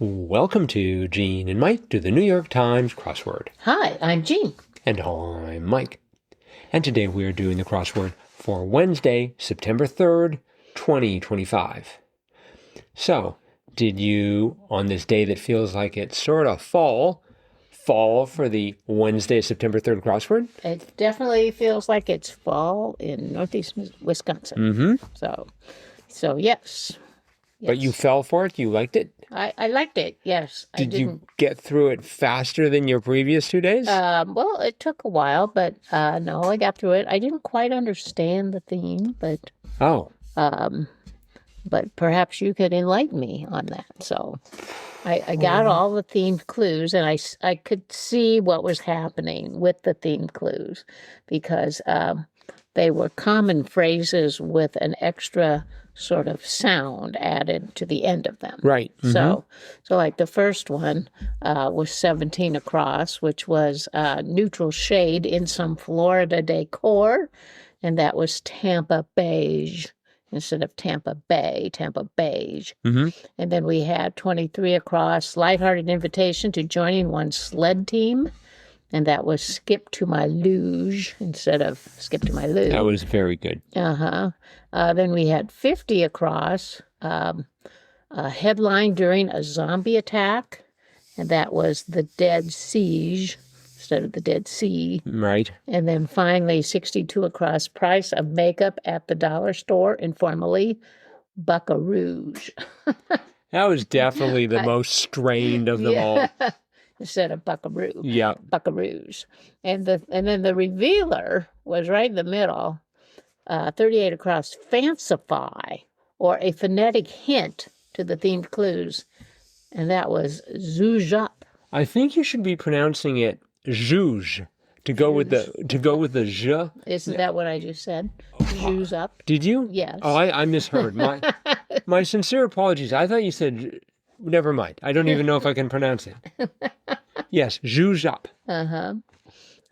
Welcome to Gene and Mike do the New York Times crossword. Hi, I'm Jean. And I'm Mike. And today we are doing the crossword for Wednesday, September 3rd, 2025. So, did you, on this day that feels like it's sort of fall for the Wednesday, September 3rd crossword? It definitely feels like it's fall in northeast Wisconsin. Mm-hmm. So yes. But you fell for it? You liked it? I liked it, yes. Did you get through it faster than your previous 2 days? Well, it took a while, but no, I got through it. I didn't quite understand the theme, but perhaps you could enlighten me on that. So I got all the themed clues, and I could see what was happening with the themed clues because they were common phrases with an extra sort of sound added to the end of them. Right. Mm-hmm. So like the first one was 17 across, which was neutral shade in some Florida decor, and that was Tampa beige instead of Tampa Bay, Tampa beige. Mm-hmm. And then we had 23 across, lighthearted invitation to joining one sled team, and that was skip to my luge instead of skip to my luge. That was very good. Then we had 50 across, a headline during a zombie attack, and that was the Dead Siege instead of the Dead Sea. Right. And then finally 62 across, price of makeup at the dollar store, informally, Buckaroos. That was definitely the most strained of them all. Instead of buckaroo. Yeah. Buckaroos. And then the revealer was right in the middle, 38 across, fancify, or a phonetic hint to the themed clues. And that was ZHUZUP. I think you should be pronouncing it zhuzh to go with the zh. Isn't that what I just said? ZHUZUP. Did you? Yes. Oh, I misheard. My sincere apologies. I thought you said. Never mind. I don't even know if I can pronounce it. Yes, ZHUZUP.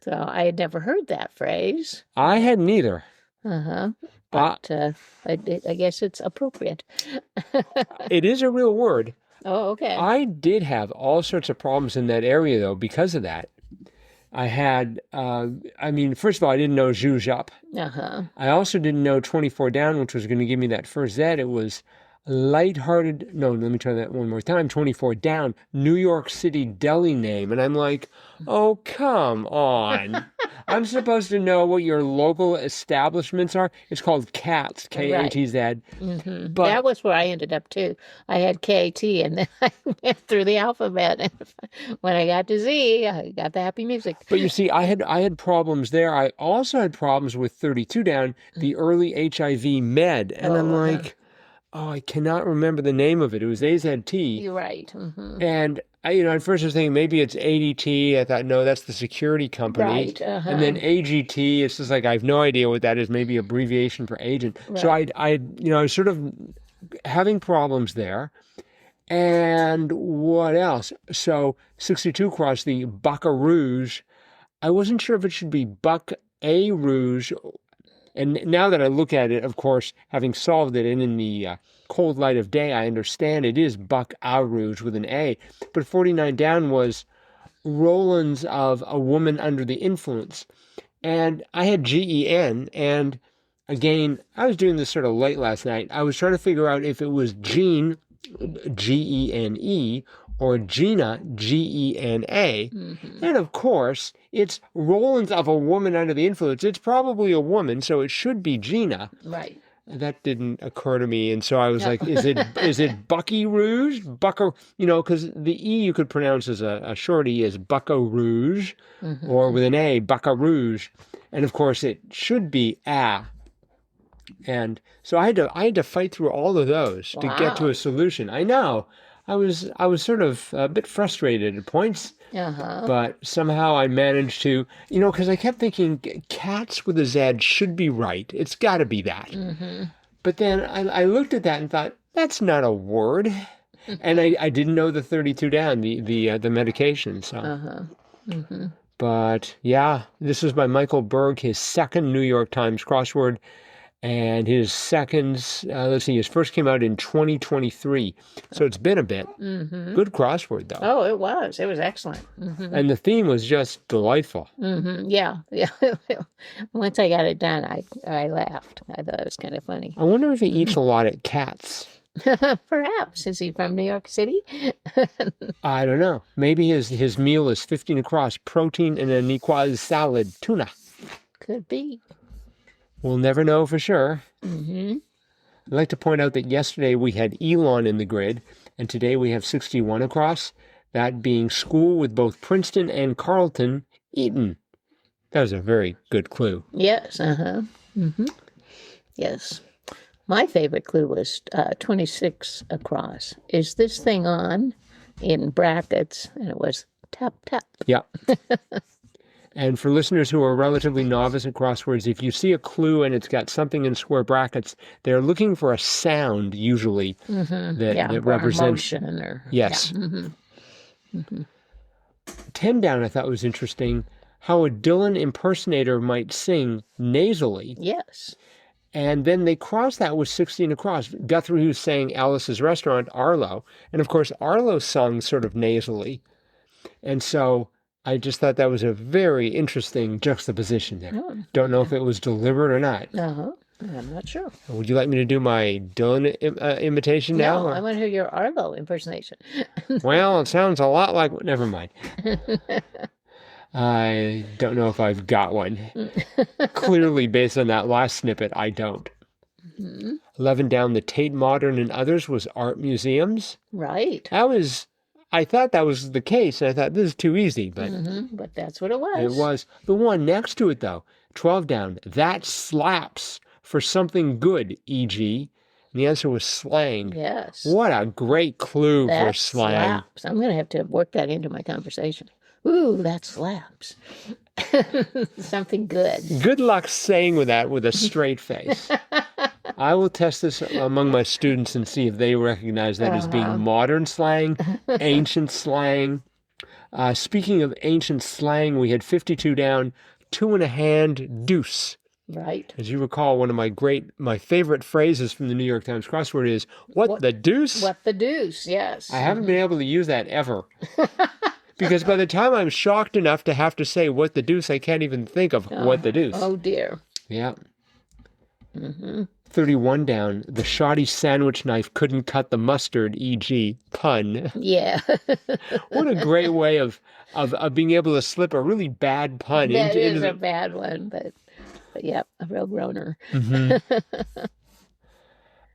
So I had never heard that phrase. I hadn't either. But I guess it's appropriate. It is a real word. Oh, okay. I did have all sorts of problems in that area, though, because of that. I had, first of all, I didn't know ZHUZUP. I also didn't know 24 down, which was going to give me that first Z. It was lighthearted. No, let me try that one more time. 24 down, New York City deli name. And I'm like, oh, come on. I'm supposed to know what your local establishments are. It's called KATZ, K-A-T-Z. Right. Mm-hmm. But that was where I ended up, too. I had K-T, and then I went through the alphabet. And when I got to Z, I got the happy music. But you see, I had problems there. I also had problems with 32 down, the early HIV med. And I'm like, I cannot remember the name of it. It was AZT. You're right. Mm-hmm. And at first I was thinking maybe it's ADT. I thought, no, that's the security company. Right. And then AGT, it's just like, I have no idea what that is, maybe abbreviation for agent. Right. So I was sort of having problems there. And what else? So 62 across, the Buckaroos. I wasn't sure if it should be Buck-A-Roos. And now that I look at it, of course, having solved it and in the cold light of day, I understand it is Buck-A-Roos with an A. But 49 down was Rollins of a woman under the influence. And I had G-E-N. And again, I was doing this sort of late last night. I was trying to figure out if it was Gene, G-E-N-E, or Gina, G-E-N-A. Mm-hmm. And of course, it's Rollins of a woman under the influence. It's probably a woman, so it should be Gina. Right. That didn't occur to me. And so I was like, is it Bucky Rouge? Because the E you could pronounce as a short E is Buckaroos, or with an A, Buckaroos. And of course, it should be A. And so I had to fight through all of those to get to a solution. I know. I was sort of a bit frustrated at points, but somehow I managed to, because I kept thinking KATZ with a Z should be right. It's got to be that. Mm-hmm. But then I looked at that and thought, that's not a word. And I didn't know the 32 down, the medication. So, But yeah, this was by Michael Berg, his second New York Times crossword. And his seconds, his first came out in 2023. So it's been a bit. Mm-hmm. Good crossword, though. Oh, it was. It was excellent. Mm-hmm. And the theme was just delightful. Mm-hmm. Yeah. Once I got it done, I laughed. I thought it was kind of funny. I wonder if he eats a lot at KATZ. Perhaps. Is he from New York City? I don't know. Maybe his meal is 15 across, protein and an equaz salad, tuna. Could be. We'll never know for sure. Mm-hmm. I'd like to point out that yesterday we had Elon in the grid, and today we have 61 across, that being school with both Princeton and Carleton, Eton. That was a very good clue. Yes, Mm-hmm. Yes. My favorite clue was 26 across. Is this thing on? In brackets, and it was tap, tap. Yeah. And for listeners who are relatively novice at crosswords, if you see a clue and it's got something in square brackets, they're looking for a sound, usually, that represents... emotion or... Yes. Yeah. Mm-hmm. Mm-hmm. 10 down, I thought was interesting, how a Dylan impersonator might sing nasally. Yes. And then they cross that with 16 across. Guthrie, who's saying Alice's Restaurant, Arlo. And of course, Arlo sung sort of nasally. And so I just thought that was a very interesting juxtaposition there. Oh. Don't know if it was deliberate or not. Uh-huh. I'm not sure. Would you like me to do my Dylan imitation now? No, I want to hear your Arlo impersonation. Well, it sounds a lot like... Never mind. I don't know if I've got one. Clearly, based on that last snippet, I don't. Mm-hmm. 11 down, the Tate Modern and others was art museums. Right. I thought that was the case, and I thought, this is too easy, but... Mm-hmm. But that's what it was. It was. The one next to it, though, 12 down, that slaps for something good, e.g. And the answer was slang. Yes. What a great clue for slang. Slaps. I'm going to have to work that into my conversation. Ooh, that slaps. Something good. Good luck saying that with a straight face. I will test this among my students and see if they recognize that as being modern slang, ancient slang. Speaking of ancient slang, we had 52 down, 2 in a hand, deuce. Right. As you recall, one of my favorite phrases from the New York Times crossword is, what the deuce? What the deuce, yes. I haven't been able to use that ever. Because by the time I'm shocked enough to have to say what the deuce, I can't even think of what the deuce. Oh, dear. Yeah. Mm-hmm. 31 down, the shoddy sandwich knife couldn't cut the mustard, e.g. pun. Yeah. What a great way of being able to slip a really bad pun that into is a bad one, but yeah, a real groaner. Mm-hmm.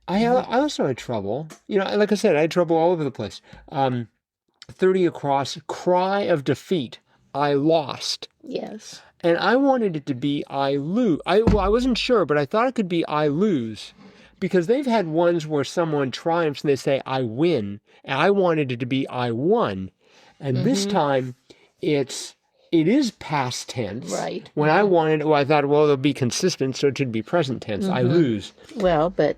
I also had trouble. Like I said, I had trouble all over the place. 30 across, cry of defeat, I lost. Yes. And I wanted it to be I lose. I wasn't sure, but I thought it could be I lose. Because they've had ones where someone triumphs and they say I win. And I wanted it to be I won. And this time it is past tense. Right. When I thought, it'll be consistent, so it should be present tense. I lose. Well, but,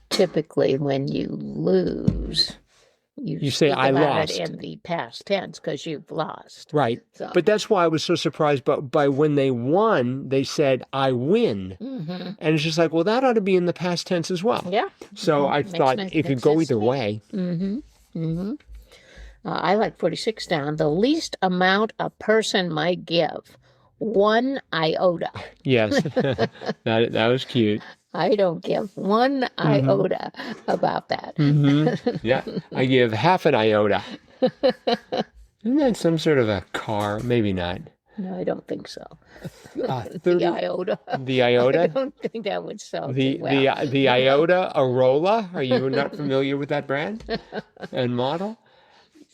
typically when you lose, you say I lost it in the past tense because you've lost. Right. So. But that's why I was so surprised by when they won, they said I win. Mm-hmm. And it's just like, well, that ought to be in the past tense as well. Yeah. So I thought it could go either way. Mm-hmm. Mm-hmm. I like 46 down. The least amount a person might give, 1 iota. Yes. that was cute. I don't give 1 iota about that. Mm-hmm. Yeah, I give half an iota. Isn't that some sort of a car? Maybe not. No, I don't think so. 30, the iota. The iota? I don't think that would sell the well. The iota Arola? Are you not familiar with that brand and model?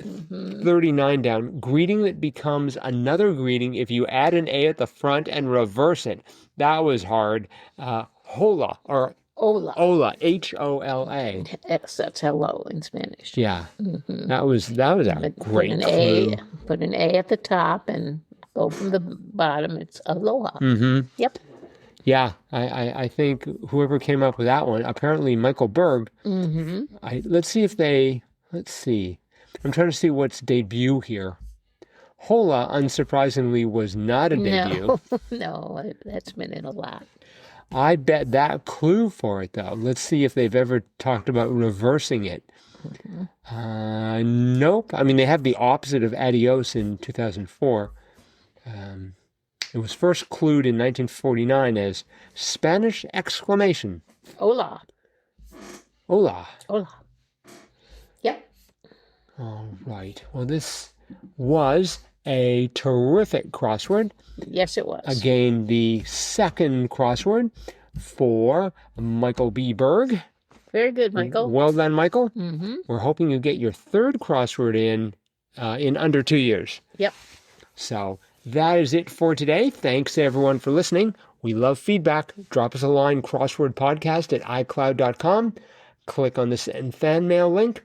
39 down. Greeting that becomes another greeting if you add an A at the front and reverse it. That was hard. Hola or Hola. Hola, H-O-L-A. Yes, that's hello in Spanish. Yeah, that was a great clue. Put an A at the top and go from the bottom. It's aloha. Mm-hmm. Yep. Yeah, I think whoever came up with that one, apparently Michael Berg. Mm-hmm. Let's see. I'm trying to see what's debut here. Hola, unsurprisingly, was not a debut. No, no, that's been in a lot. I bet that clue for it, though. Let's see if they've ever talked about reversing it. Nope. I mean, they have the opposite of adios in 2004. It was first clued in 1949 as Spanish exclamation. Hola. Hola. Hola. Yep. All right. Well, this was a terrific crossword. Yes, it was. Again, the second crossword for Michael B. Berg. Very good, Michael. Well done, Michael. Mm-hmm. We're hoping you get your third crossword in under 2 years. Yep. So that is it for today. Thanks, everyone, for listening. We love feedback. Drop us a line, crosswordpodcast@icloud.com. Click on the send fan mail link.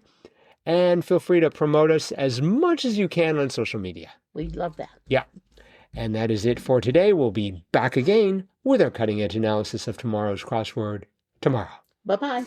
And feel free to promote us as much as you can on social media. We'd love that. Yeah. And that is it for today. We'll be back again with our cutting-edge analysis of tomorrow's crossword tomorrow. Bye-bye.